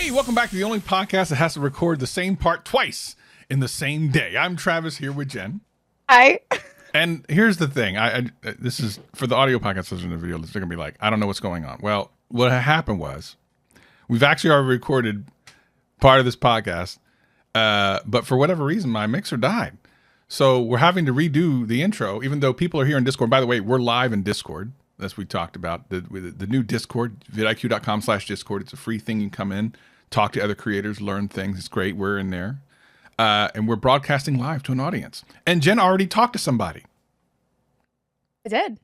Hey, welcome back to the only podcast that has to record the same part twice in the same day. I'm Travis here with Jen. Hi. And here's the thing. This is for the audio podcast listeners in the video. They're going to be like, I don't know what's going on. Well, what happened was we've actually already recorded part of this podcast, but for whatever reason, my mixer died. So we're having to redo the intro, even though people are here in Discord. By the way, we're live in Discord. As we talked about, the new Discord, vidIQ.com/Discord. It's a free thing. You can come in, talk to other creators, learn things. It's great. We're in there. And we're broadcasting live to an audience. And Jen already talked to somebody. I did.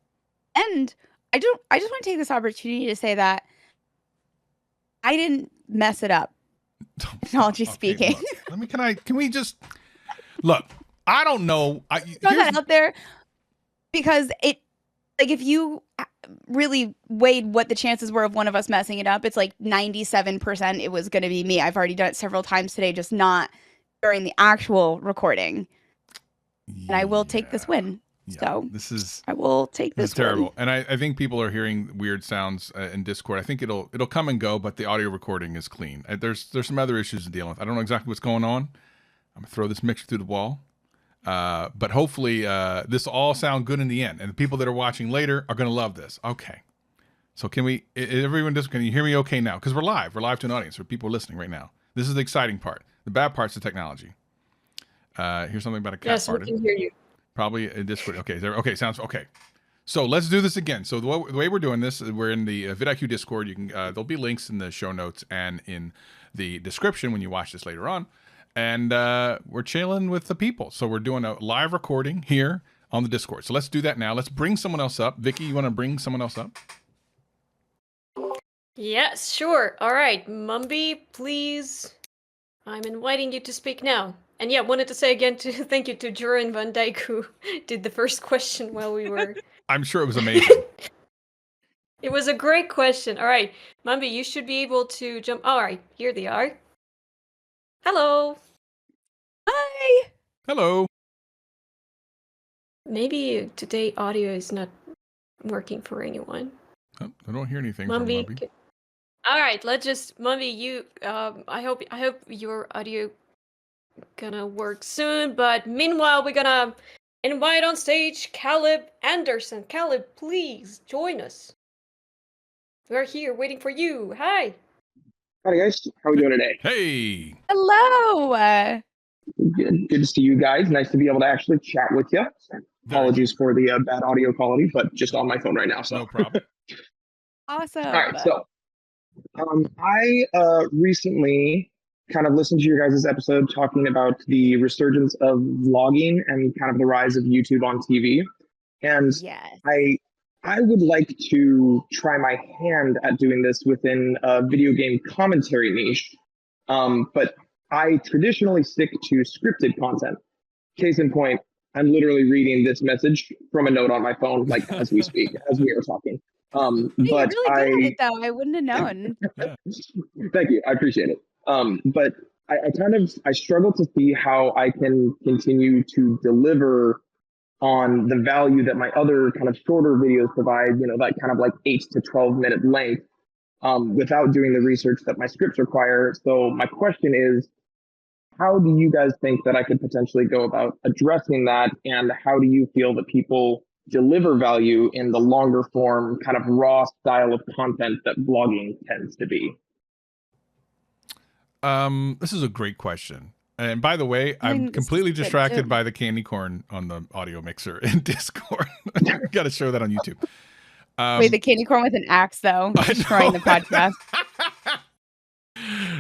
And I just want to take this opportunity to say that I didn't mess it up. Technology speaking. Look, can we just look, I don't know. Throw that out there because if you really weighed what the chances were of one of us messing it up, it's like 97% it was going to be me. I've already done it several times today, just not during the actual recording. And I will take this win. Yeah, so I will take this. This is terrible. And I think people are hearing weird sounds in Discord. I think it'll come and go, but the audio recording is clean. There's some other issues to deal with. I don't know exactly what's going on. I'm gonna throw this mixer through the wall. But hopefully this will all sound good in the end. And the people that are watching later are going to love this. Okay. So can you hear me okay now? Because we're live to an audience. There are people listening right now. This is the exciting part. The bad part's the technology. Here's something about a cat farted. Yes, we can hear you. Probably a Discord. Okay. Sounds okay. So let's do this again. So the way we're doing this, we're in the vidIQ Discord. You can there'll be links in the show notes and in the description when you watch this later on. And we're chilling with the people. So we're doing a live recording here on the Discord. So let's do that now. Let's bring someone else up. Vicky, you want to bring someone else up? Yes, sure. All right, Mumby, please. I'm inviting you to speak now. And yeah, wanted to say again thank you to Joran van Dijk who did the first question while we were... I'm sure it was amazing. It was a great question. All right, Mumby, you should be able to jump... All right, here they are. Hello. Hi. Hello. Maybe today audio is not working for anyone. Oh, I don't hear anything Mumby. from Mumby. All right, let's just Mumby. You, I hope your audio gonna work soon. But meanwhile, we're gonna invite on stage Caleb Anderson. Caleb, please join us. We're here waiting for you. Hi. Hi guys, how are we doing today? Hey. Hello. Good to see you guys. Nice to be able to actually chat with you. Apologies for the bad audio quality, but just on my phone right now. So no problem. Awesome. All right, so I recently kind of listened to your guys' episode talking about the resurgence of vlogging and kind of the rise of YouTube on TV, and yes. I would like to try my hand at doing this within a video game commentary niche, but I traditionally stick to scripted content. Case in point, I'm literally reading this message from a note on my phone, like as we speak, as we are talking. But you're really good at it, though. I wouldn't have known. Thank you. I appreciate it. But I struggle to see how I can continue to deliver on the value that my other kind of shorter videos provide, that kind of like 8 to 12 minute length, without doing the research that my scripts require. So my question is, how do you guys think that I could potentially go about addressing that? And how do you feel that people deliver value in the longer form, kind of raw style of content that blogging tends to be? This is a great question. And by the way, I'm completely distracted by the candy corn on the audio mixer in Discord. Got to show that on YouTube. Wait, the candy corn with an axe, though, destroying the podcast.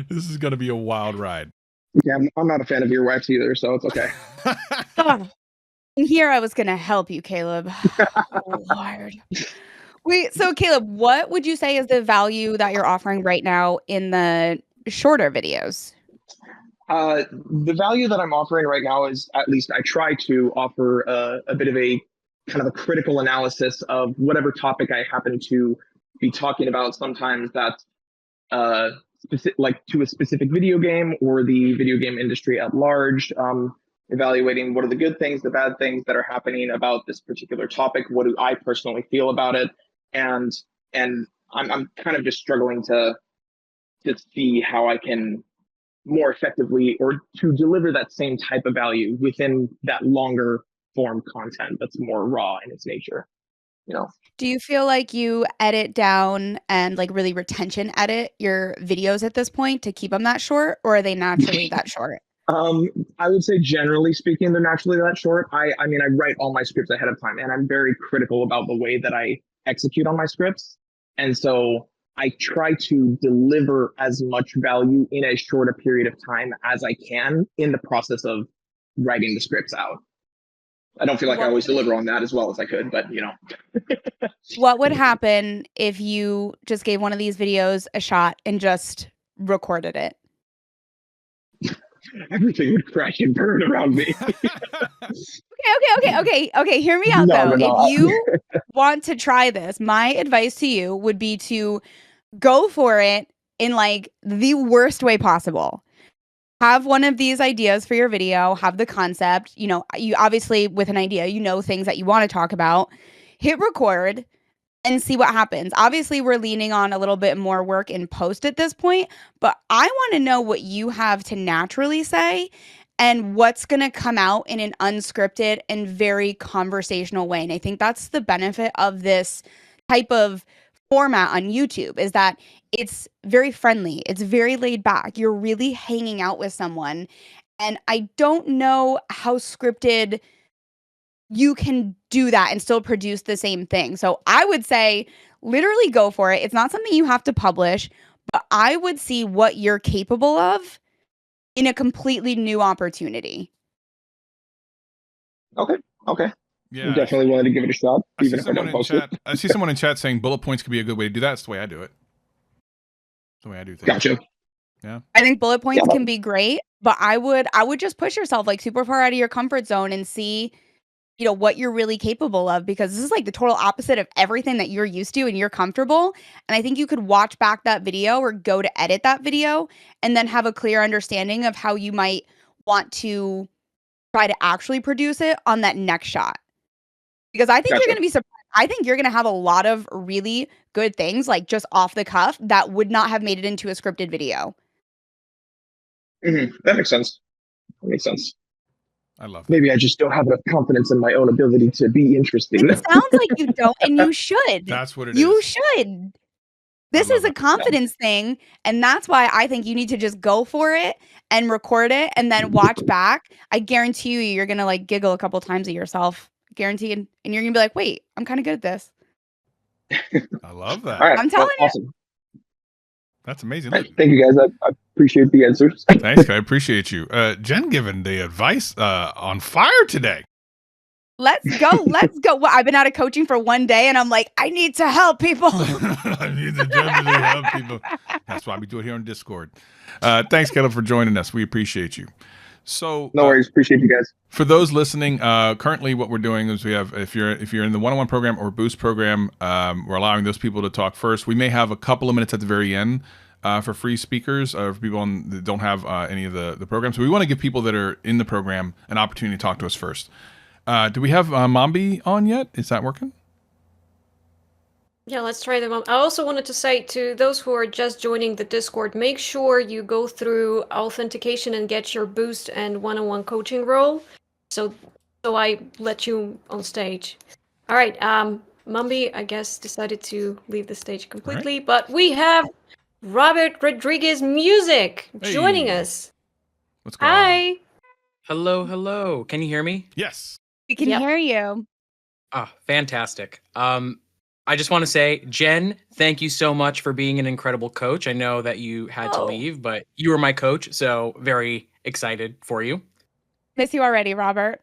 This is going to be a wild ride. Yeah, I'm not a fan of earwax either, so it's okay. Here I was going to help you, Caleb. Oh, Lord. Wait, so Caleb, what would you say is the value that you're offering right now in the shorter videos? The value that I'm offering right now is, at least I try to offer a bit of a kind of a critical analysis of whatever topic I happen to be talking about. Sometimes that's like to a specific video game or the video game industry at large, evaluating what are the good things, the bad things that are happening about this particular topic. What do I personally feel about it? And I'm kind of just struggling to to see how I can more effectively or to deliver that same type of value within that longer form content that's more raw in its nature. You know, Do you feel like you edit down and like really retention edit your videos at this point to keep them that short, or are they naturally that short? I would say generally speaking, they're naturally that short. I mean, I write all my scripts ahead of time, and I'm very critical about the way that I execute on my scripts. And so I try to deliver as much value in as short a period of time as I can in the process of writing the scripts out. I don't feel like I What always would deliver on that as well as I could, but you know. what would happen if you just gave one of these videos a shot and just recorded it? Everything would crash and burn around me. Okay. Hear me out No, though. no, no. If you want to try this, my advice to you would be to go for it in like the worst way possible. Have one of these ideas for your video, have the concept, you know, you obviously with an idea, you know things that you want to talk about. Hit record and see what happens. Obviously, we're leaning on a little bit more work in post at this point, but I want to know what you have to naturally say and what's going to come out in an unscripted and very conversational way. And I think that's the benefit of this type of format on YouTube is that it's very friendly. It's very laid back. You're really hanging out with someone. And I don't know how scripted you can do that and still produce the same thing. So I would say literally go for it. It's not something you have to publish, but I would see what you're capable of in a completely new opportunity. Okay. I'm Yeah. definitely willing to give it a shot, I see even if I someone don't in post chat. it. I see someone in chat saying bullet points could be a good way to do that. That's the way I do it. That's the way I do things. Gotcha. I think bullet points Yeah. can be great, but I would just push yourself like super far out of your comfort zone and see, you know, what you're really capable of, because this is like the total opposite of everything that you're used to and you're comfortable. And I think you could watch back that video or go to edit that video and then have a clear understanding of how you might want to try to actually produce it on that next shot. Because I think Gotcha. you're going to be surprised. I think you're going to have a lot of really good things like just off the cuff that would not have made it into a scripted video. That makes sense. I love that. Maybe I just don't have enough confidence in my own ability to be interesting. It sounds like you don't, and you should. That's what it is. You should. This love is a that. confidence thing, and that's why I think you need to just go for it and record it and then watch back. I guarantee you're going to like giggle a couple times at yourself. Guaranteed. And you're going to be like, wait, I'm kind of good at this. I love that. All right. I'm telling you. Awesome. That's amazing. All right, thank you guys. I appreciate the answers. Thanks, I appreciate you. Jen giving the advice on fire today. Let's go. Well, I've been out of coaching for one day and I'm like, I need to help people. I need to generally help people. That's why we do it here on Discord. Thanks, Caleb, for joining us. We appreciate you. So No worries. Appreciate you guys. for those listening, currently what we're doing is we have, if you're in the one-on-one program or boost program, we're allowing those people to talk first. We may have a couple of minutes at the very end for free speakers, for people that don't have any of the programs. So we want to give people that are in the program an opportunity to talk to us first. Do we have Mambi on yet? Is that working? Yeah, let's try them out. I also wanted to say to those who are just joining the Discord, make sure you go through authentication and get your boost and one-on-one coaching role. So I let you on stage. All right, Mumby, I guess, decided to leave the stage completely, but we have Robert Rodriguez Music joining Hey. us. What's going on? Hi. Hello. Can you hear me? Yes. We can Yep. hear you. Ah, fantastic. I just want to say, Jen, thank you so much for being an incredible coach. I know that you had to Oh. leave, but you were my coach, so very excited for you. Miss you already, Robert.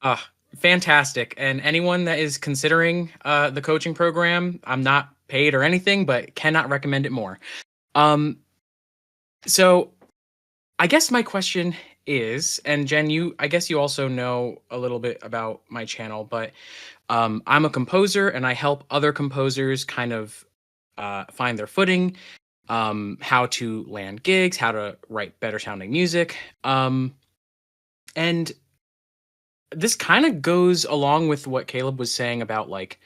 Ah, fantastic. And anyone that is considering the coaching program, I'm not paid or anything, but cannot recommend it more. So I guess my question is, and Jen, I guess you also know a little bit about my channel, but I'm a composer and I help other composers kind of find their footing, how to land gigs, how to write better sounding music. And this kind of goes along with what Caleb was saying about like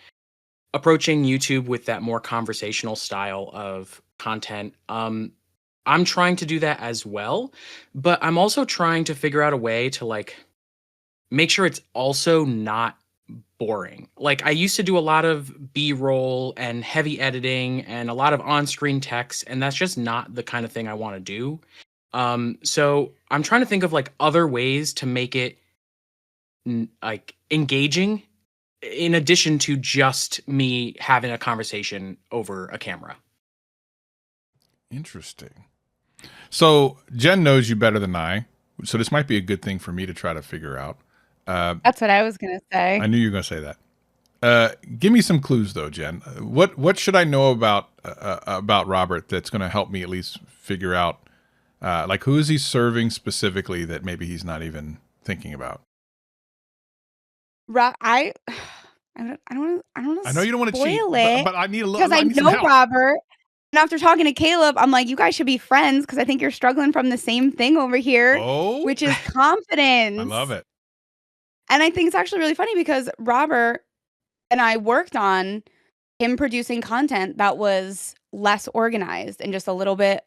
approaching YouTube with that more conversational style of content. I'm trying to do that as well, but I'm also trying to figure out a way to like make sure it's also not boring. Like I used to do a lot of B-roll and heavy editing and a lot of on-screen text, and that's just not the kind of thing I want to do. So I'm trying to think of like other ways to make it like engaging in addition to just me having a conversation over a camera. Interesting. So Jen knows you better than I, so this might be a good thing for me to try to figure out. That's what I was gonna say. I knew you were going to say that. Give me some clues though, Jen. What should I know about Robert that's going to help me at least figure out like who is he serving specifically that maybe he's not even thinking about? I don't want to I know you don't want to cheat, spoil it but I need a little because I need some know help. Robert. And after talking to Caleb, I'm like, you guys should be friends because I think you're struggling from the same thing over here, Oh, which is confidence. I love it. And I think it's actually really funny because Robert and I worked on him producing content that was less organized and just a little bit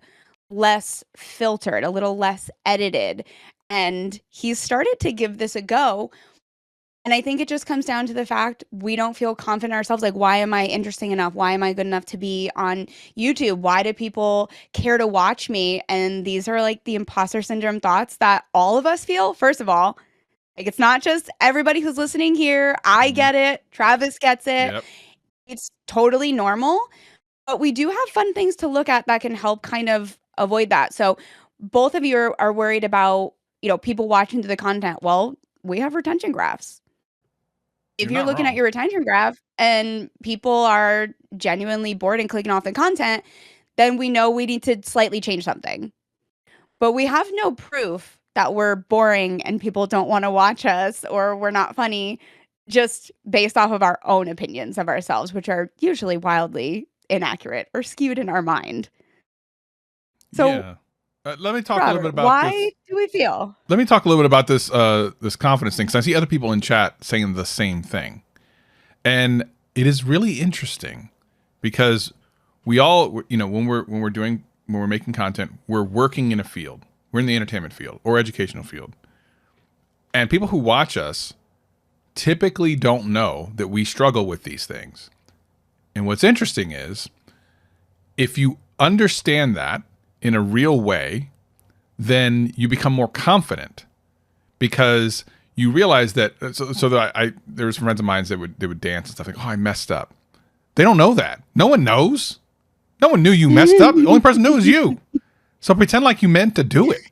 less filtered, a little less edited. And he's started to give this a go. And I think it just comes down to the fact we don't feel confident ourselves. Like, why am I interesting enough? Why am I good enough to be on YouTube? Why do people care to watch me? And these are like the imposter syndrome thoughts that all of us feel. First of all, like it's not just everybody who's listening here. I get it. Travis gets it. Yep. It's totally normal. But we do have fun things to look at that can help kind of avoid that. So both of you are worried about, people watching to the content. Well, we have retention graphs. If you're looking at your retention graph and people are genuinely bored and clicking off the content, then we know we need to slightly change something. But we have no proof that we're boring and people don't want to watch us or we're not funny just based off of our own opinions of ourselves, which are usually wildly inaccurate or skewed in our mind. So yeah. Let me talk Robert, a little bit about why this. do we feel? Let me talk a little bit about this this confidence thing, because I see other people in chat saying the same thing, and it is really interesting because we all, when we're making content, we're working in a field. We're in the entertainment field or educational field, and people who watch us typically don't know that we struggle with these things. And what's interesting is if you understand that in a real way, then you become more confident because you realize that. So that there was friends of mine that would dance and stuff like, oh, I messed up. They don't know that. No one knows. No one knew you messed up. The only person who knew is you. So pretend like you meant to do it.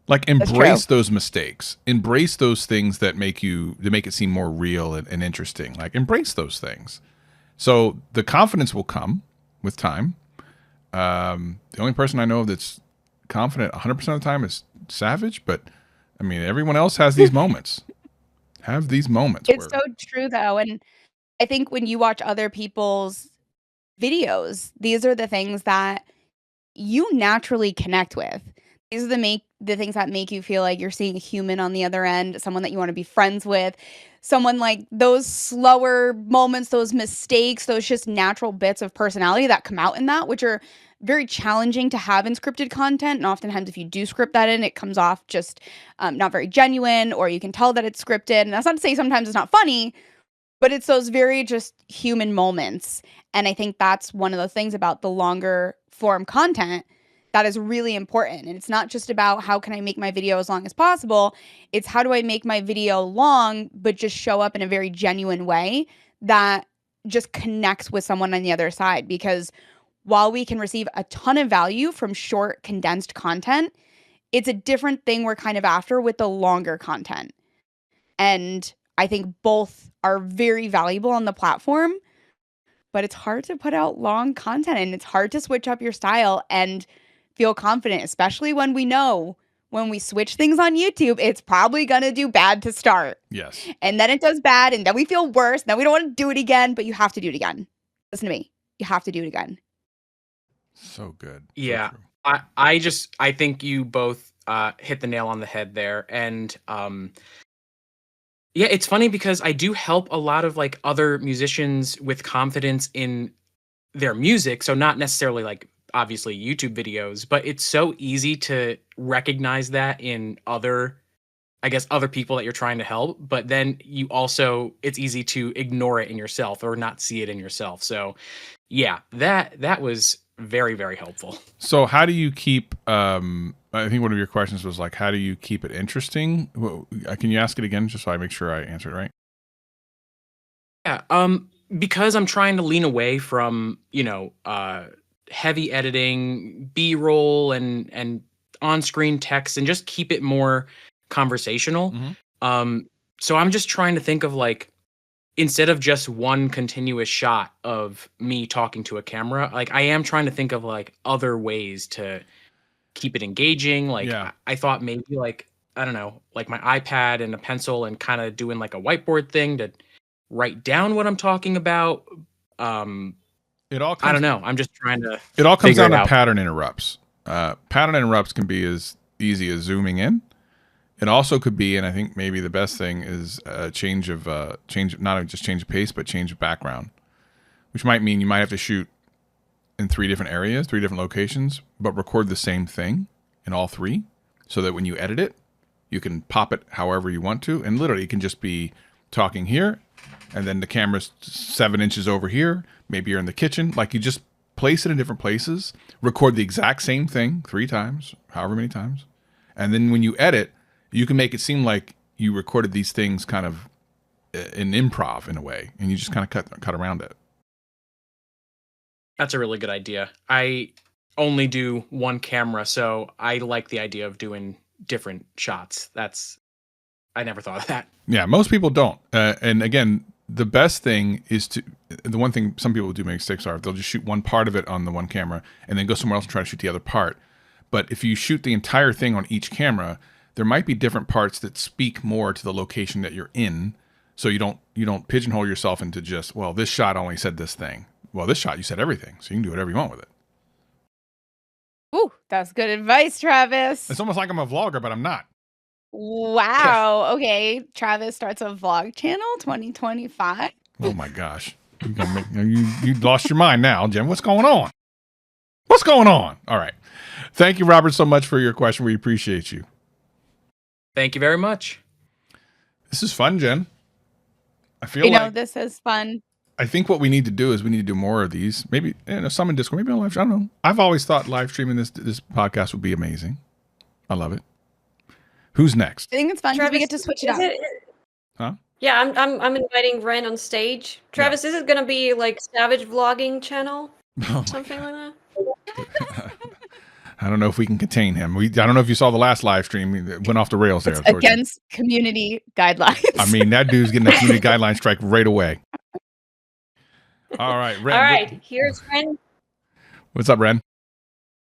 Like embrace those mistakes. Embrace those things that make it seem more real and interesting. Like embrace those things. So the confidence will come with time. The only person I know that's confident 100% of the time is Savage, but I mean, everyone else has these moments. It's so true though. And I think when you watch other people's videos, these are the things that you naturally connect with. These are the things that make you feel like you're seeing a human on the other end, someone that you want to be friends with, someone like those slower moments, those mistakes, those just natural bits of personality that come out in that, which are very challenging to have in scripted content. And oftentimes if you do script that in, it comes off just not very genuine, or you can tell that it's scripted. And that's not to say sometimes it's not funny, but it's those very just human moments. And I think that's one of the things about the longer form content that is really important. And it's not just about how can I make my video as long as possible. It's how do I make my video long, but just show up in a very genuine way that just connects with someone on the other side. Because while we can receive a ton of value from short, condensed content, it's a different thing we're kind of after with the longer content. And I think both are very valuable on the platform, but it's hard to put out long content and it's hard to switch up your style and feel confident, especially when we know when we switch things on YouTube, it's probably going to do bad to start. Yes. And then it does bad and then we feel worse. Then we don't want to do it again, but you have to do it again. Listen to me. You have to do it again. So good. Yeah. So I think you both hit the nail on the head there. And yeah, it's funny because I do help a lot of like other musicians with confidence in their music. So not necessarily like obviously YouTube videos, but it's so easy to recognize that in other people that you're trying to help, but then it's easy to ignore it in yourself or not see it in yourself. So yeah, that was very, very helpful. So how do you keep, I think one of your questions was like, how do you keep it interesting? Can you ask it again just so I make sure I answer it right? Yeah, because I'm trying to lean away from, heavy editing, B-roll and on-screen text and just keep it more conversational. So I'm just trying to think of like, instead of just one continuous shot of me talking to a camera, like I am trying to think of like other ways to keep it engaging. Like I thought maybe like, I don't know, like my iPad and a pencil and kind of doing like a whiteboard thing to write down what I'm talking about. I don't know. I'm just trying to. It all comes down to pattern interrupts. Pattern interrupts can be as easy as zooming in. It also could be, and I think maybe the best thing is a change, not just change of pace, but change of background, which might mean you might have to shoot in 3 different areas, 3 different locations, but record the same thing in all 3, so that when you edit it, you can pop it however you want to, and literally it can just be talking here, and then the camera's 7 inches over here. Maybe you're in the kitchen. Like you just place it in different places, record the exact same thing 3 times, however many times, and then when you edit, you can make it seem like you recorded these things kind of in improv in a way, and you just kind of cut around it. That's a really good idea. I only do one camera, so I like the idea of doing different shots. I never thought of that. Yeah, most people don't. And again, the best thing is the one thing some people do make mistakes are, they'll just shoot one part of it on the one camera and then go somewhere else and try to shoot the other part. But if you shoot the entire thing on each camera, there might be different parts that speak more to the location that you're in. So you don't pigeonhole yourself into just, well, this shot only said this thing. Well, this shot, you said everything. So you can do whatever you want with it. Ooh, that's good advice, Travis. It's almost like I'm a vlogger, but I'm not. Wow. Okay. Travis starts a vlog channel 2025. Oh my gosh. You lost your mind now, Jen. What's going on? What's going on? All right. Thank you, Robert, so much for your question. We appreciate you. Thank you very much. This is fun, Jen. I feel like this is fun. I think what we need to do is we need to do more of these. Maybe some in Discord, maybe on live. I don't know. I've always thought live streaming this podcast would be amazing. I love it. Who's next? I think it's fun because we get to switch it up. Huh? Yeah, I'm inviting Ren on stage. Travis, is it gonna be like Savage Vlogging channel? Something like that? I don't know if we can contain him. I don't know if you saw the last live stream. It went off the rails there. It's against community guidelines. I mean, that dude's getting a community guideline strike right away. All right, Ren. All right, here's Ren. What's up, Ren?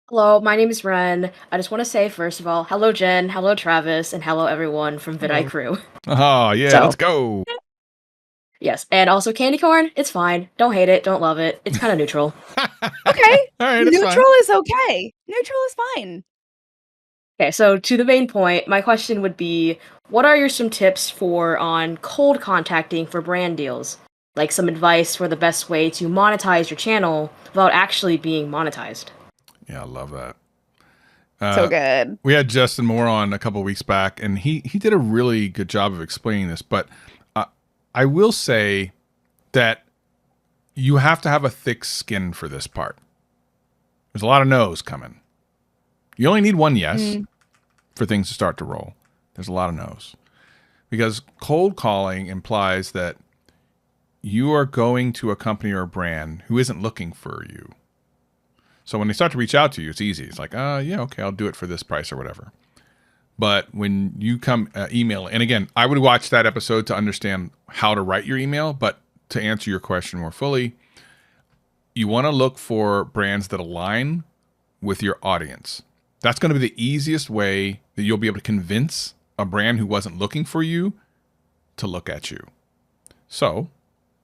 Hello, my name is Ren. I just want to say, first of all, hello, Jen, hello, Travis, and hello, everyone from vidIQ. Oh, yeah, let's go. Yes, and also candy corn, it's fine. Don't hate it, don't love it. It's kind of neutral. Okay. All right, Neutral is okay. Neutral is fine. Okay, so to the main point, my question would be, what are some tips on cold contacting for brand deals? Like some advice for the best way to monetize your channel without actually being monetized. Yeah, I love that. So good. We had Justin Moore on a couple of weeks back, and he did a really good job of explaining this. But I will say that you have to have a thick skin for this part. There's a lot of no's coming. You only need one yes for things to start to roll. There's a lot of no's. Because cold calling implies that you are going to a company or a brand who isn't looking for you. So when they start to reach out to you, it's easy. It's like, yeah, okay, I'll do it for this price or whatever. But when you come email, and again, I would watch that episode to understand how to write your email. But to answer your question more fully, you want to look for brands that align with your audience. That's going to be the easiest way that you'll be able to convince a brand who wasn't looking for you to look at you. So,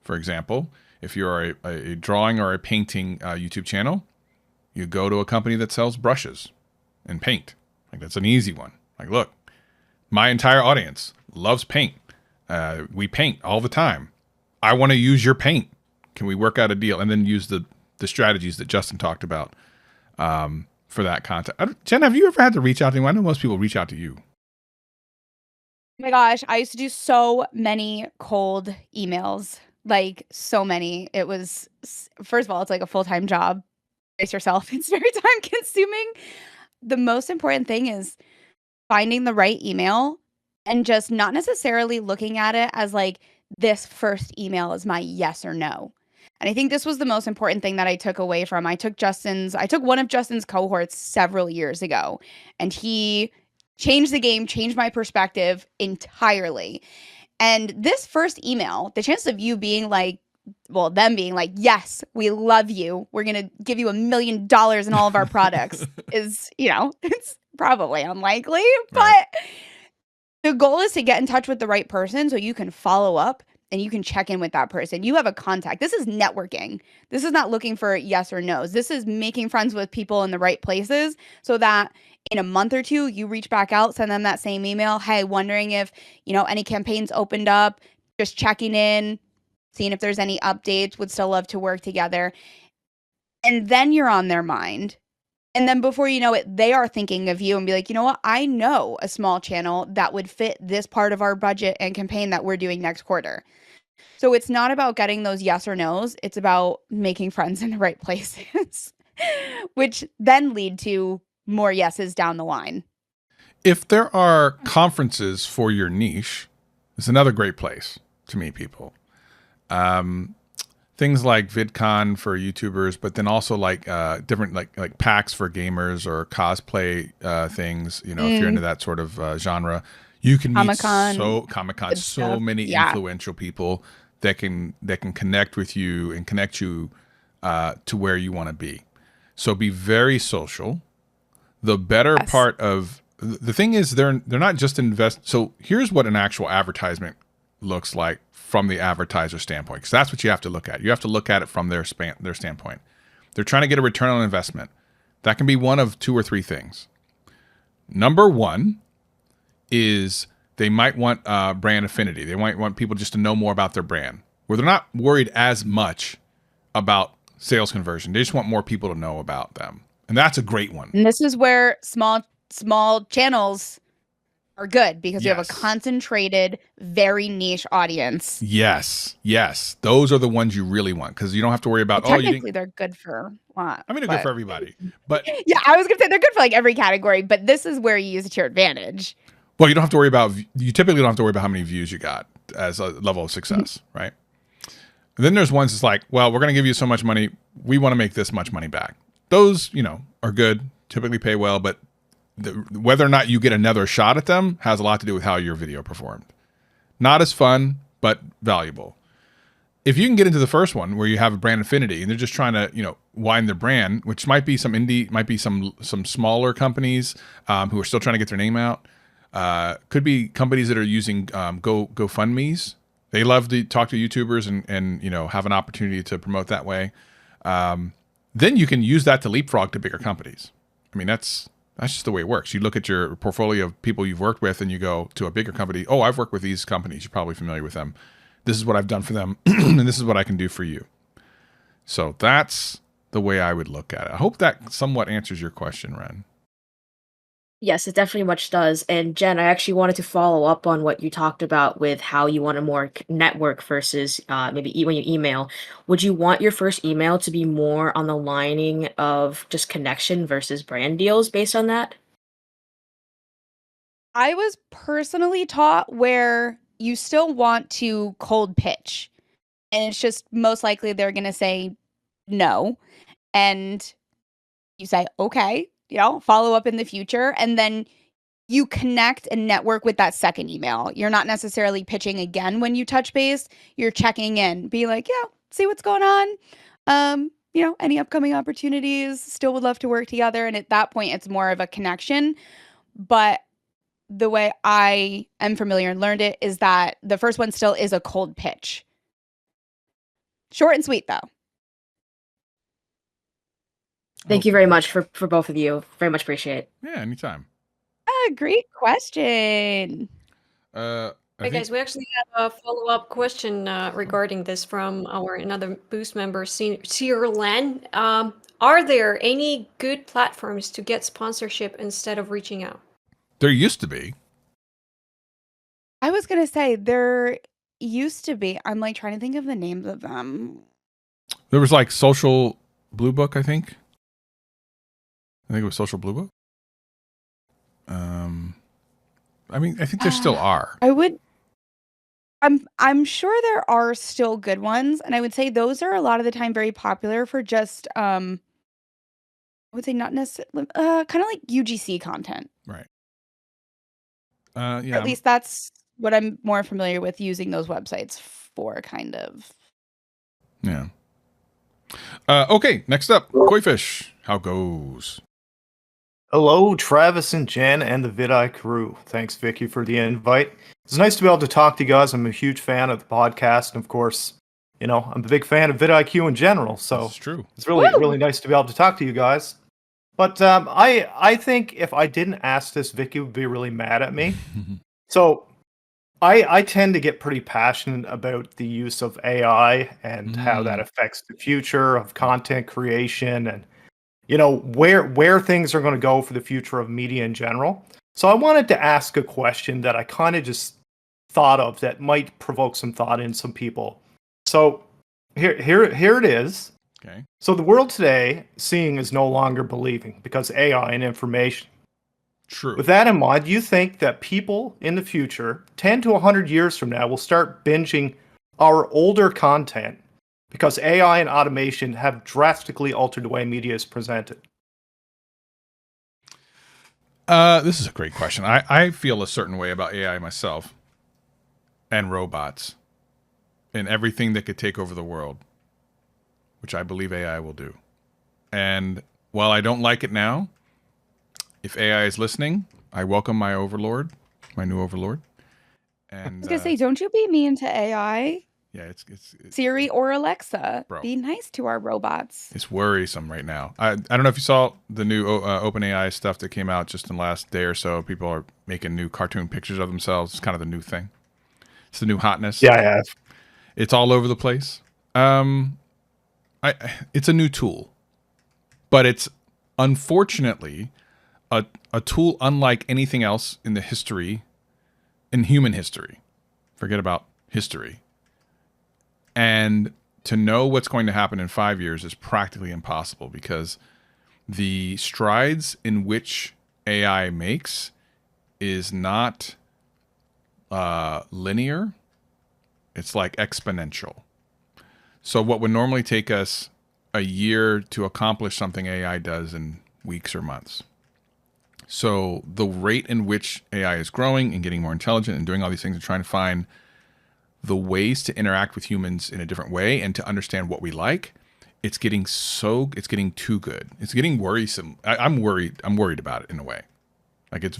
for example, if you're a drawing or a painting YouTube channel, you go to a company that sells brushes and paint. Like that's an easy one. Like, look, my entire audience loves paint. We paint all the time. I want to use your paint. Can we work out a deal? And then use the strategies that Justin talked about for that content. Jen, have you ever had to reach out to anyone? I know most people reach out to you. Oh my gosh, I used to do so many cold emails, like so many. It was, first of all, it's like a full-time job. Brace yourself. It's very time consuming. The most important thing is finding the right email and just not necessarily looking at it as like this first email is my yes or no. And I think this was the most important thing that I took away from. I took one of Justin's cohorts several years ago, and he changed the game, changed my perspective entirely. And this first email, the chances of you being like, well, them being like, yes, we love you, we're going to give you $1 million in all of our products is, it's probably unlikely. Right. But the goal is to get in touch with the right person so you can follow up and you can check in with that person. You have a contact. This is networking. This is not looking for yes or no's. This is making friends with people in the right places so that in a month or two, you reach back out, send them that same email. Hey, wondering if, any campaigns opened up, just checking in, seeing if there's any updates, would still love to work together. And then you're on their mind. And then before you know it, they are thinking of you and be like, you know what? I know a small channel that would fit this part of our budget and campaign that we're doing next quarter. So it's not about getting those yes or no's. It's about making friends in the right places, which then lead to more yeses down the line. If there are conferences for your niche, it's another great place to meet people. Things like VidCon for YouTubers, but then also like different like packs for gamers or cosplay things. If you're into that sort of genre, you can meet Comic-Con, so many influential people that can connect with you and connect you to where you want to be. So be very social. The better part of the thing is they're not just So here's what an actual advertisement looks like from the advertiser standpoint, because that's what you have to look at. You have to look at it from their standpoint. They're trying to get a return on investment. That can be one of two or three things. Number one is they might want brand affinity. They might want people just to know more about their brand, where they're not worried as much about sales conversion. They just want more people to know about them. And that's a great one. And this is where small channels are good, because you have a concentrated, very niche audience. Yes. Those are the ones you really want, because you don't have to worry about, technically they're good for what? I mean, they're good for everybody. But yeah, I was going to say they're good for like every category, but this is where you use it to your advantage. Well, you typically don't have to worry about how many views you got as a level of success, right? And then there's ones that's like, well, we're going to give you so much money, we want to make this much money back. Those, are good, typically pay well, but whether or not you get another shot at them has a lot to do with how your video performed. Not as fun, but valuable. If you can get into the first one where you have a brand affinity and they're just trying to, widen their brand, which might be some indie, might be some smaller companies who are still trying to get their name out. Could be companies that are using GoFundMe's. They love to talk to YouTubers and have an opportunity to promote that way. Then you can use that to leapfrog to bigger companies. I mean, that's just the way it works. You look at your portfolio of people you've worked with and you go to a bigger company. Oh, I've worked with these companies. You're probably familiar with them. This is what I've done for them. And this is what I can do for you. So that's the way I would look at it. I hope that somewhat answers your question, Ren. Yes, it definitely much does. And Jen, I actually wanted to follow up on what you talked about with how you want to more network versus maybe when you email. Would you want your first email to be more on the lining of just connection versus brand deals based on that? I was personally taught where you still want to cold pitch, and it's just most likely they're going to say no. And you say, okay, follow up in the future. And then you connect and network with that second email. You're not necessarily pitching again when you touch base. You're checking in, be like, yeah, see what's going on. Any upcoming opportunities, still would love to work together. And at that point, it's more of a connection. But the way I am familiar and learned it is that the first one still is a cold pitch. Short and sweet, though. Thank you very much for both of you. Very much appreciate it. Yeah, anytime. Great question. Hey guys, we actually have a follow-up question regarding this from our another Boost member, Sierra Lan. Are there any good platforms to get sponsorship instead of reaching out? There used to be. I was gonna say there used to be. I'm like trying to think of the names of them. There was like Social Blue Book, I think. I think it was Social Blue Book. I mean, I think there still are. I'm sure there are still good ones, and I would say those are a lot of the time very popular for just I would say not necessarily kind of like UGC content. Right. Or Yeah. at least that's what I'm more familiar with using those websites for, kind of. Yeah. Okay, next up, Koi-Fish. How goes? Hello, Travis and Jen and the vidIQ crew. Thanks, Vicky, for the invite. It's nice to be able to talk to you guys. I'm a huge fan of the podcast, and of course, you know, I'm a big fan of vidIQ in general. So That's true. it's really nice to be able to talk to you guys. But I think if I didn't ask this, Vicky would be really mad at me. So I tend to get pretty passionate about the use of AI and how that affects the future of content creation and, you know, where things are going to go for the future of media in general. So I wanted to ask a question that I kind of just thought of that might provoke some thought in some people. So here it is. Okay. So the world today, seeing is no longer believing because AI and information. True. With that in mind, do you think that people in the future, 10 to 100 years from now, will start binging our older content because AI and automation have drastically altered the way media is presented? This is a great question. I feel a certain way about AI myself and robots and everything that could take over the world, which I believe AI will do. And while I don't like it now, if AI is listening, I welcome my overlord, my new overlord. And I was gonna say, don't you be mean to AI, yeah, it's Siri or Alexa. Bro. Be nice to our robots. It's worrisome right now. I don't know if you saw the new OpenAI stuff that came out just in the last day or so. People are making new cartoon pictures of themselves. It's kind of the new thing. It's the new hotness. Yeah, I have. It's all over the place. It's a new tool, but it's unfortunately a tool unlike anything else in human history. Forget about history. And to know what's going to happen in 5 years is practically impossible because the strides in which AI makes is not linear. It's like exponential. So what would normally take us a year to accomplish something, AI does in weeks or months. So the rate in which AI is growing and getting more intelligent and doing all these things and trying to find the ways to interact with humans in a different way and to understand what we like, it's getting too good. It's getting worrisome. I'm worried about it in a way. Like it's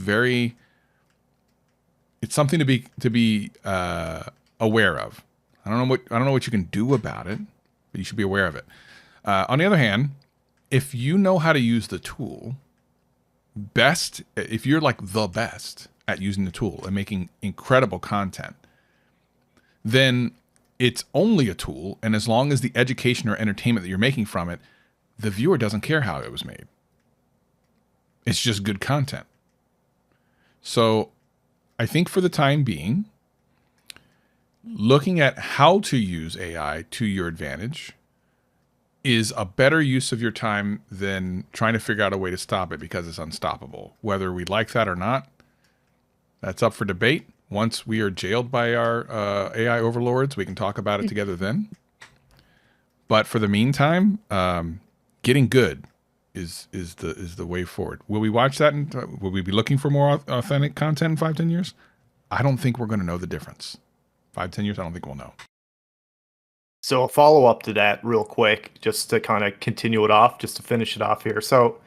something to be aware of. I don't know what you can do about it, but you should be aware of it. On the other hand, if you know how to use the tool best, if you're like the best at using the tool and making incredible content, then it's only a tool. And as long as the education or entertainment that you're making from it, the viewer doesn't care how it was made. It's just good content. So I think for the time being, looking at how to use AI to your advantage is a better use of your time than trying to figure out a way to stop it because it's unstoppable. Whether we like that or not, that's up for debate. Once we are jailed by our AI overlords, we can talk about it together then. But for the meantime, getting good is the way forward. Will we watch that? Will we be looking for more authentic content in 5-10 years? I don't think we're going to know the difference. 5-10 years, I don't think we'll know. So a follow-up to that real quick, just to kind of continue it off, just to finish it off here. So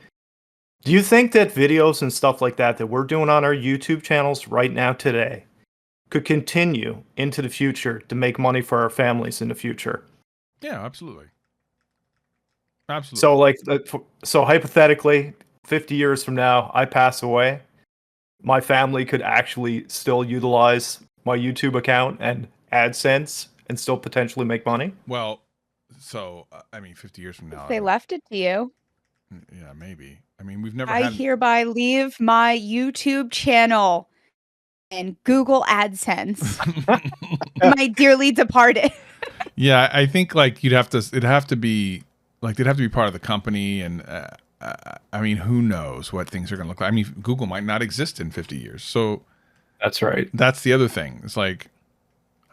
do you think that videos and stuff like that we're doing on our YouTube channels right now today could continue into the future to make money for our families in the future? Yeah, absolutely. Absolutely. So like, so hypothetically, 50 years from now, I pass away, my family could actually still utilize my YouTube account and AdSense and still potentially make money? Well, so I mean, 50 years from now, They left it to you. Yeah, maybe. I mean, we've never I had. hereby leave my YouTube channel and Google AdSense. My dearly departed. Yeah, I think like it'd have to be like they'd have to be part of the company, and I mean, who knows what things are going to look like? I mean, Google might not exist in 50 years, so That's right. that's the other thing. It's like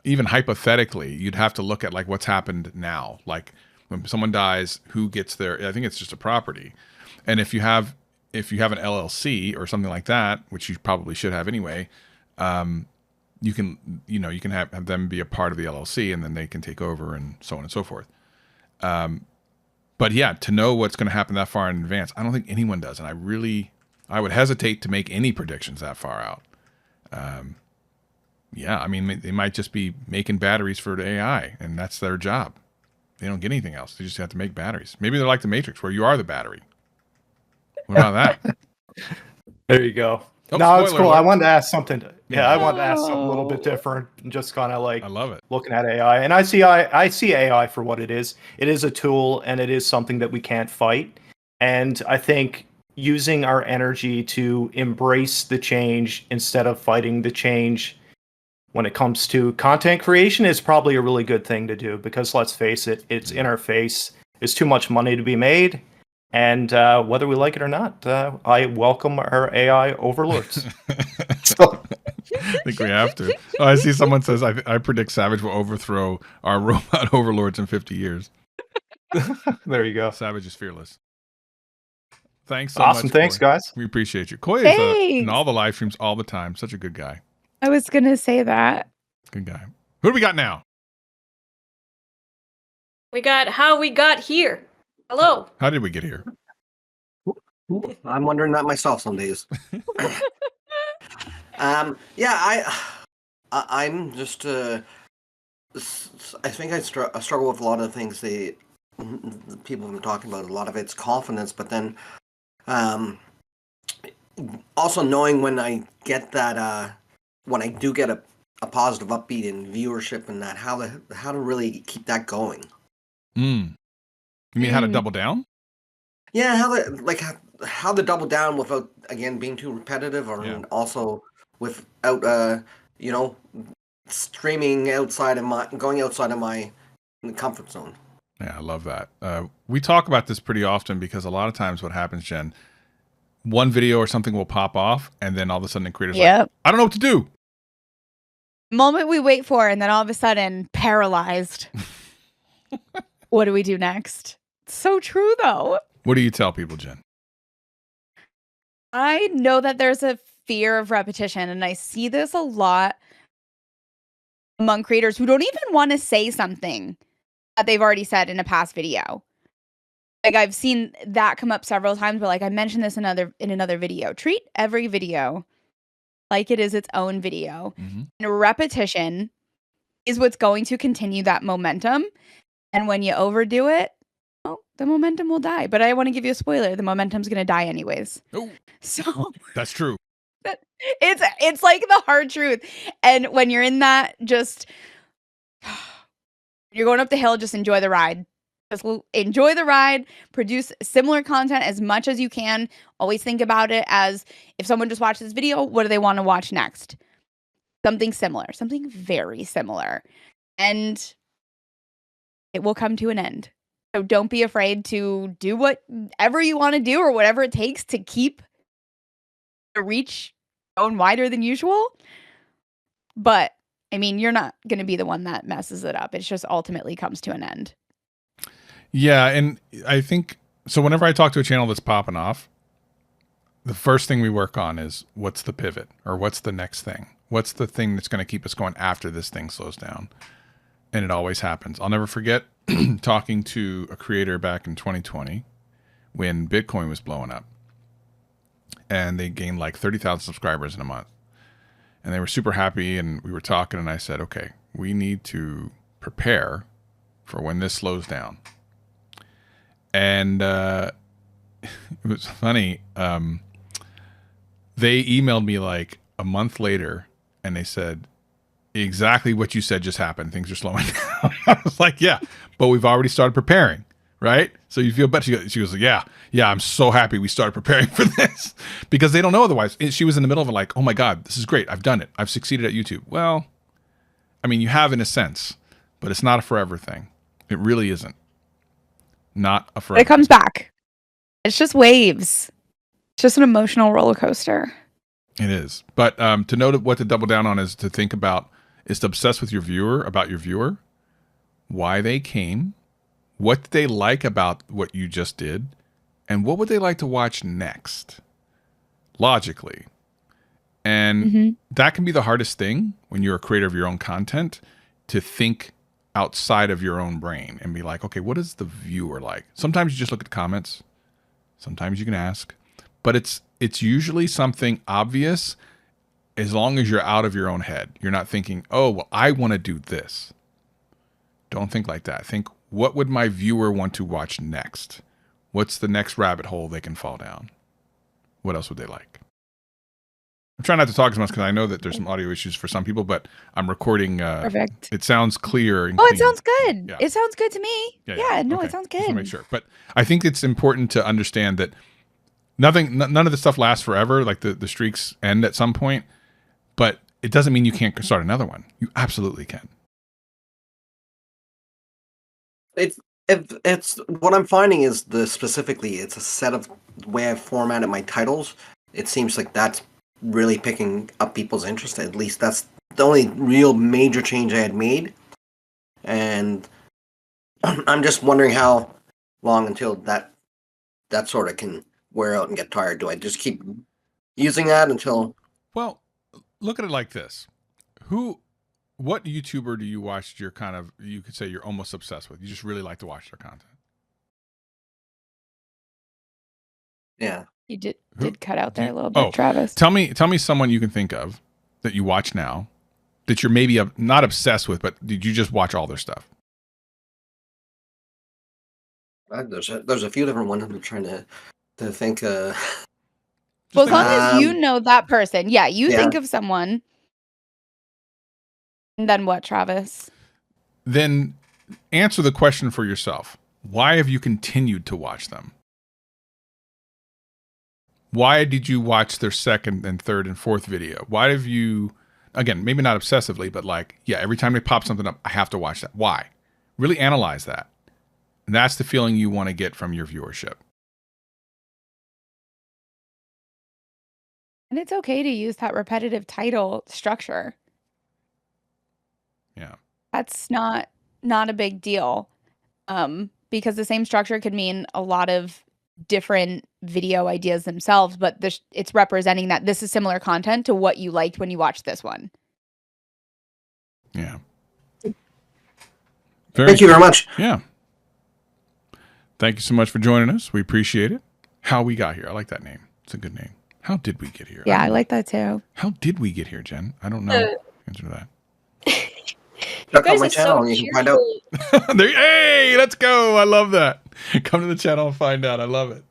even hypothetically, you'd have to look at like what's happened now, like when someone dies, who gets their. I think it's just a property, and if you have an LLC or something like that, which you probably should have anyway. You can have them be a part of the LLC, and then they can take over and so on and so forth. But yeah, to know what's going to happen that far in advance, I don't think anyone does. And I would hesitate to make any predictions that far out. Yeah, I mean, they might just be making batteries for the AI, and that's their job. They don't get anything else. They just have to make batteries. Maybe they're like the Matrix, where you are the battery. What about that? There you go. Oh, No, it's spoiler cool. alert. I wanted to ask something. Yeah. I wanted to ask something a little bit different, and just kind of like I love it. looking at AI. And I see AI for what it is. It is a tool, and it is something that we can't fight. And I think using our energy to embrace the change instead of fighting the change when it comes to content creation is probably a really good thing to do, because let's face it, it's in our face. There's too much money to be made. And whether we like it or not, I welcome our AI overlords. So, I think we have to. Oh, I see someone says, I predict Savage will overthrow our robot overlords in 50 years. there you go. Savage is fearless. Thanks so Awesome. much. Thanks, Koi. guys. We appreciate you. Koi is in Thanks. all the live streams all the time. Such a good guy. I was going to say that. Good guy. Who do we got now? We got how we got here. Hello. How did we get here? I'm wondering that myself some days. Yeah, I'm just I think I struggle with a lot of the things the people have been talking about. A lot of it's confidence, but then also knowing when I get that when I do get a positive upbeat in viewership and that how to really keep that going. You mean how to double down? Yeah, how to double down without again being too repetitive, or also without streaming going outside of my comfort zone. Yeah, I love that. We talk about this pretty often because a lot of times what happens, Jen, one video or something will pop off, and then all of a sudden the creator's like, I don't know what to do. Moment we wait for, and then all of a sudden paralyzed. What do we do next? It's so true, though. What do you tell people, Jen? I know that there's a fear of repetition, and I see this a lot among creators who don't even want to say something that they've already said in a past video. Like, I've seen that come up several times, but like I mentioned this in another video. Treat every video like it is its own video. Mm-hmm. And repetition is what's going to continue that momentum. And when you overdo it, well, the momentum will die. But I want to give you a spoiler. The momentum's going to die anyways. Oh, so that's true. It's like the hard truth. And when you're in that, just you're going up the hill, just enjoy the ride. Just enjoy the ride, produce similar content as much as you can. Always think about it as if someone just watched this video, what do they want to watch next? Something similar, something very similar. And it will come to an end. So don't be afraid to do whatever you want to do or whatever it takes to keep the reach going wider than usual. But I mean, you're not going to be the one that messes it up. It just ultimately comes to an end. Yeah, and I think so. Whenever I talk to a channel that's popping off, the first thing we work on is what's the pivot, or what's the next thing? What's the thing that's going to keep us going after this thing slows down? And it always happens. I'll never forget talking to a creator back in 2020 when Bitcoin was blowing up, and they gained like 30,000 subscribers in a month, and they were super happy. And we were talking, and I said, okay, we need to prepare for when this slows down. And it was funny. They emailed me like a month later, and they said, exactly what you said just happened. Things are slowing down. I was like, yeah, but we've already started preparing right? So you feel better. She goes, yeah, I'm so happy we started preparing for this because they don't know otherwise. She was in the middle of it like, oh my God, this is great. I've done it. I've succeeded at YouTube. Well, I mean, you have in a sense, but it's not a forever thing. It really isn't. Not a forever It comes thing. back. It's just waves. It's just an emotional roller coaster. It is. But to know what to double down on is to think about, is to obsess with your viewer, about your viewer, why they came, what did they like about what you just did, and what would they like to watch next, logically. And that can be the hardest thing when you're a creator of your own content, to think outside of your own brain and be like, okay, what is the viewer like? Sometimes you just look at the comments. Sometimes you can ask. But it's usually something obvious as long as you're out of your own head. You're not thinking, oh, well, I want to do this. Don't think like that. Think, what would my viewer want to watch next? What's the next rabbit hole they can fall down? What else would they like? I'm trying not to talk as much because I know that there's some audio issues for some people, but I'm recording. Perfect. It sounds clear. And Oh, clean. it sounds good. Yeah. It sounds good to me. Yeah, no, Okay. it sounds Just to good. make sure. But I think it's important to understand that none of the stuff lasts forever. Like the streaks end at some point, but it doesn't mean you can't start another one. You absolutely can. It's what I'm finding is specifically it's a set of the way I've formatted my titles. It seems like that's really picking up people's interest. At least that's the only real major change I had made. And I'm just wondering how long until that sort of can wear out and get tired. Do I just keep using that until? Well, look at it like this. What YouTuber do you watch you're kind of, you could say you're almost obsessed with? You just really like to watch their content. You did cut out there a little bit, Oh, Travis. Tell me someone you can think of that you watch now that you're maybe not obsessed with, but did you just watch all their stuff? There's a few different ones I'm trying to think. Well, as long as you know that person, think of someone. And then what, Travis? Then answer the question for yourself. Why have you continued to watch them? Why did you watch their second and third and fourth video? Why have you, again, maybe not obsessively, but like, every time they pop something up, I have to watch that. Why? Really analyze that. And that's the feeling you want to get from your viewership. And it's okay to use that repetitive title structure. Yeah. That's not a big deal. Because the same structure could mean a lot of different video ideas themselves, but it's representing that this is similar content to what you liked when you watched this one. Yeah. Thank you very much. Yeah. Thank you so much for joining us. We appreciate it. How we got here. I like that name. It's a good name. How did we get here? Yeah, I like that too. How did we get here, Jen? I don't know. Answer to that. Check out my channel and you can find out. Hey, let's go. I love that. Come to the channel and find out. I love it.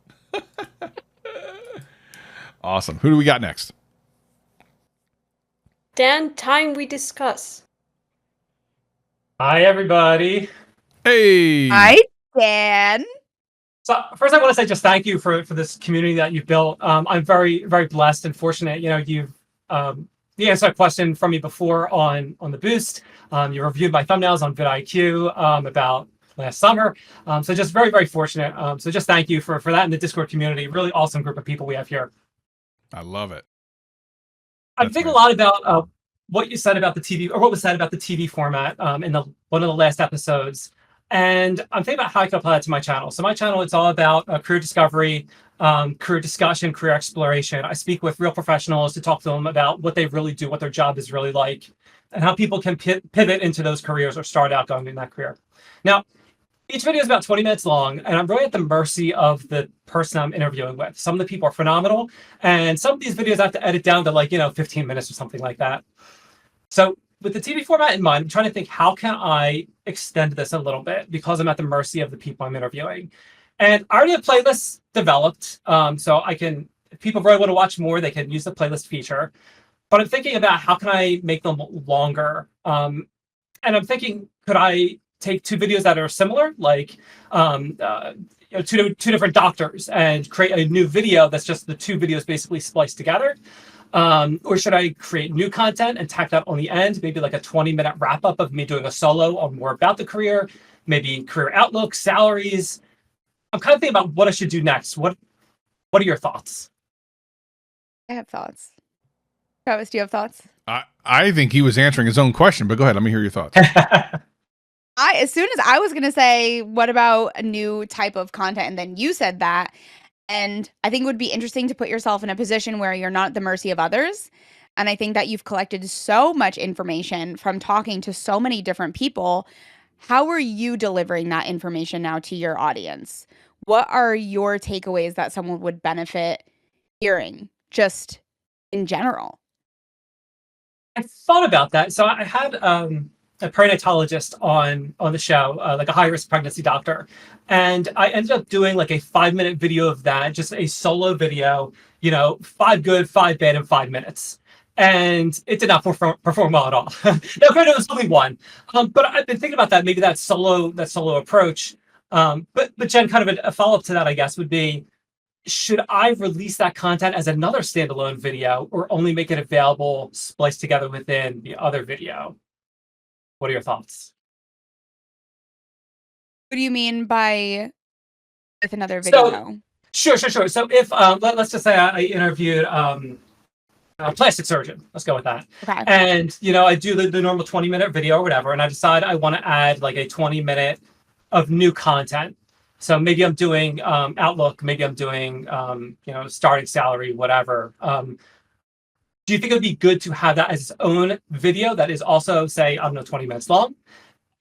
Awesome. Who do we got next? Dan, time we discuss. Hi, everybody. Hey. Hi, Dan. So first, I want to say just thank you for this community that you've built. I'm very, very blessed and fortunate. You know, you've you answered a question from me before on the boost. You reviewed my thumbnails on vidIQ about last summer. So just very, very fortunate. So just thank you for that in the Discord community. Really awesome group of people we have here. I love it. I'm thinking a lot about what you said about the TV, or what was said about the TV format in one of the last episodes. And I'm thinking about how I can apply that to my channel. So my channel, it's all about career discovery, career discussion, career exploration. I speak with real professionals to talk to them about what they really do, what their job is really like, and how people can pivot into those careers or start out going in that career. Now, each video is about 20 minutes long, and I'm really at the mercy of the person I'm interviewing with. Some of the people are phenomenal, and some of these videos I have to edit down to 15 minutes or something like that. So with the TV format in mind, I'm trying to think, how can I extend this a little bit because I'm at the mercy of the people I'm interviewing. And I already have playlists developed, so I can, if people really want to watch more, they can use the playlist feature. But I'm thinking about how can I make them longer? And I'm thinking, could I take two videos that are similar, like two different doctors, and create a new video that's just the two videos basically spliced together? Or should I create new content and tack that on the end, maybe like a 20-minute wrap up of me doing a solo on more about the career, maybe career outlook, salaries? I'm kind of thinking about what I should do next. What are your thoughts? I have thoughts. Travis, do you have thoughts? I think he was answering his own question, but go ahead. Let me hear your thoughts. As soon as I was going to say, what about a new type of content? And then you said that. And I think it would be interesting to put yourself in a position where you're not at the mercy of others. And I think that you've collected so much information from talking to so many different people. How are you delivering that information now to your audience? What are your takeaways that someone would benefit hearing just in general? I thought about that. So I had a perinatologist on the show, like a high-risk pregnancy doctor. And I ended up doing like a 5-minute video of that, just a solo video, 5 good, 5 bad in 5 minutes. And it did not perform well at all. Now, granted, it was only one. But I've been thinking about that, maybe that solo approach. But Jen, kind of a follow-up to that, I guess, would be, should I release that content as another standalone video or only make it available spliced together within the other video? What are your thoughts? What do you mean by with another video? Sure. So if let's just say I interviewed a plastic surgeon. Let's go with that. Okay. And I do the normal 20-minute video or whatever, and I decide I want to add like a 20-minute of new content. So maybe I'm doing Outlook, maybe I'm doing starting salary, whatever. Do you think it would be good to have that as its own video that is also, say, 20 minutes long,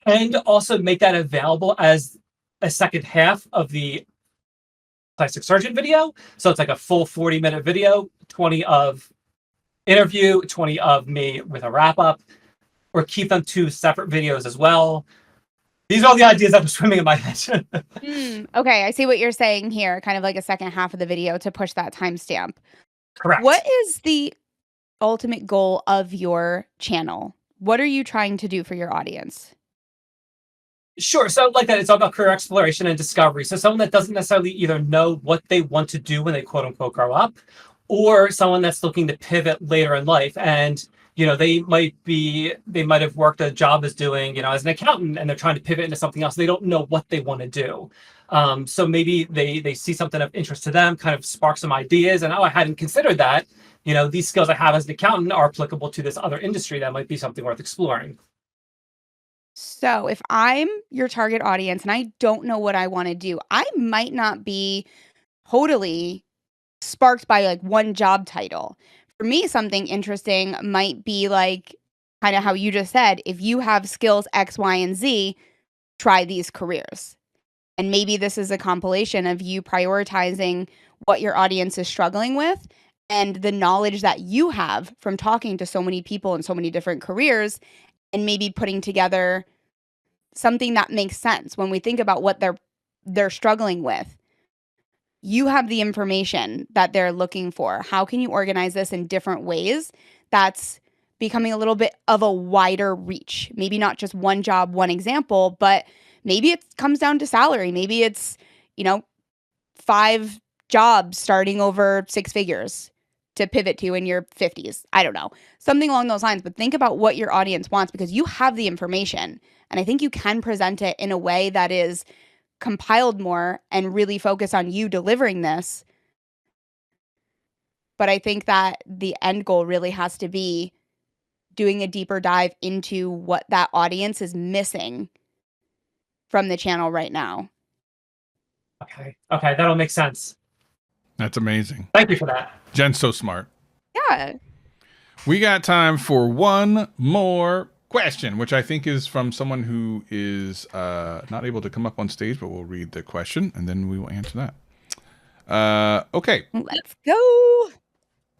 and also make that available as a second half of the plastic surgeon video? So it's like a full 40-minute video, 20 of interview, 20 of me with a wrap up, or keep them 2 separate videos as well. These are all the ideas that are swimming in my head. Okay, I see what you're saying here, kind of like a second half of the video to push that timestamp. Correct. What is the ultimate goal of your channel? What are you trying to do for your audience? Sure. So like that, it's all about career exploration and discovery. So someone that doesn't necessarily either know what they want to do when they quote unquote grow up, or someone that's looking to pivot later in life. And they might have worked a job as doing, as an accountant, and they're trying to pivot into something else. They don't know what they want to do. So maybe they see something of interest to them, kind of spark some ideas, and I hadn't considered that. These skills I have as an accountant are applicable to this other industry. That might be something worth exploring. So if I'm your target audience and I don't know what I want to do, I might not be totally sparked by like one job title. For me, something interesting might be like kind of how you just said, if you have skills X, Y, and Z, try these careers. And maybe this is a compilation of you prioritizing what your audience is struggling with and the knowledge that you have from talking to so many people in so many different careers, and maybe putting together something that makes sense when we think about what they're struggling with. You have the information that they're looking for. How can you organize this in different ways that's becoming a little bit of a wider reach? Maybe not just one job, one example, but maybe it comes down to salary. Maybe it's, 5 jobs starting over 6 figures to pivot to in your 50s. I don't know. Something along those lines. But think about what your audience wants, because you have the information. And I think you can present it in a way that is compiled more and really focus on you delivering this. But I think that the end goal really has to be doing a deeper dive into what that audience is missing from the channel right now. Okay, that'll make sense. That's amazing. Thank you for that. Jen's so smart. Yeah. We got time for one more question, which I think is from someone who is not able to come up on stage, but we'll read the question and then we will answer that. Okay. Let's go.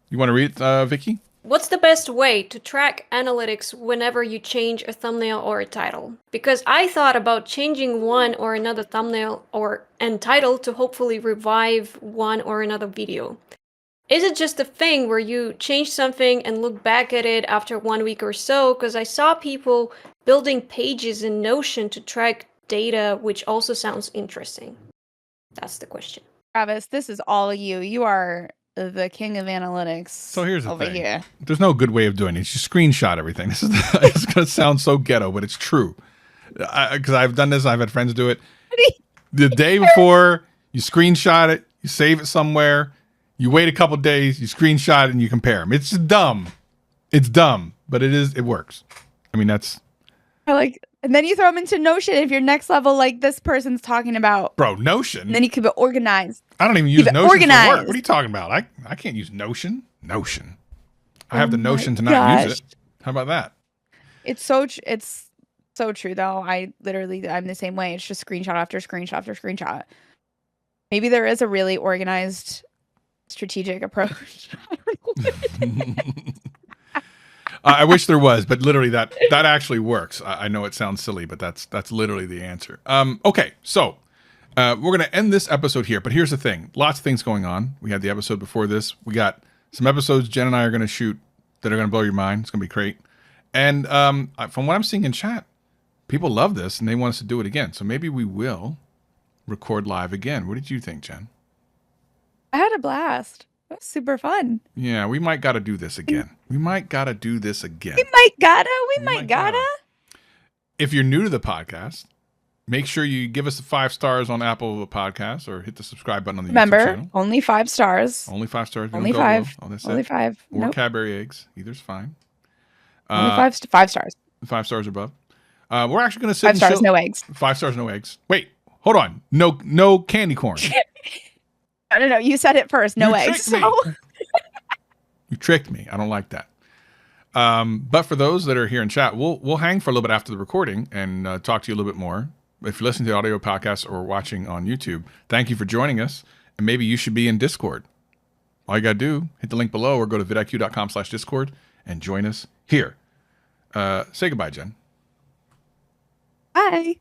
You want to read it, Vicky? What's the best way to track analytics whenever you change a thumbnail or a title? Because I thought about changing one or another thumbnail and title to hopefully revive one or another video. Is it just a thing where you change something and look back at it after 1 week or so? Because I saw people building pages in Notion to track data, which also sounds interesting. That's the question. Travis, this is all you. You are the king of analytics. So here's the over thing. here. There's no good way of doing it. You screenshot everything. This is it's going to sound so ghetto, but it's true. Because I've done this. I've had friends do it. The day before, you screenshot it. You save it somewhere. You wait a couple days. You screenshot it and you compare them. It's dumb. It's dumb, but it works. I mean, that's... And then you throw them into Notion if you're next level, like this person's talking about. Bro, Notion? And then you keep it organized. I don't even use Keep it Notion organized. for work. What are you talking about? I can't use Notion. Notion. I have the notion to not use it. How about that? It's so true though. I'm the same way. It's just screenshot after screenshot after screenshot. Maybe there is a really organized, strategic approach. I wish there was, but literally that actually works. I know it sounds silly, but that's literally the answer. Okay, so we're going to end this episode here, but here's the thing. Lots of things going on. We had the episode before this. We got some episodes Jen and I are going to shoot that are going to blow your mind. It's going to be great. And from what I'm seeing in chat, people love this and they want us to do it again. So maybe we will record live again. What did you think, Jen? I had a blast. It was super fun. Yeah, we might got to do this again. We might gotta. If you're new to the podcast, make sure you give us the 5 stars on Apple Podcasts or hit the subscribe button on the YouTube channel. Only 5 stars. Only 5 stars. Only 5. Only 5. Or Nope. Cadbury eggs. Either's fine. Only 5 stars. 5 stars or above. We're actually going to sit 5 stars, no eggs. 5 stars, no eggs. Wait, hold on. No candy corn. No. You said it first. No eggs. So. You tricked me. I don't like that. But for those that are here in chat, we'll hang for a little bit after the recording and talk to you a little bit more. If you're listening to the audio podcast or watching on YouTube, thank you for joining us. And maybe you should be in Discord. All you got to do, hit the link below or go to vidIQ.com/Discord and join us here. Say goodbye, Jen. Bye.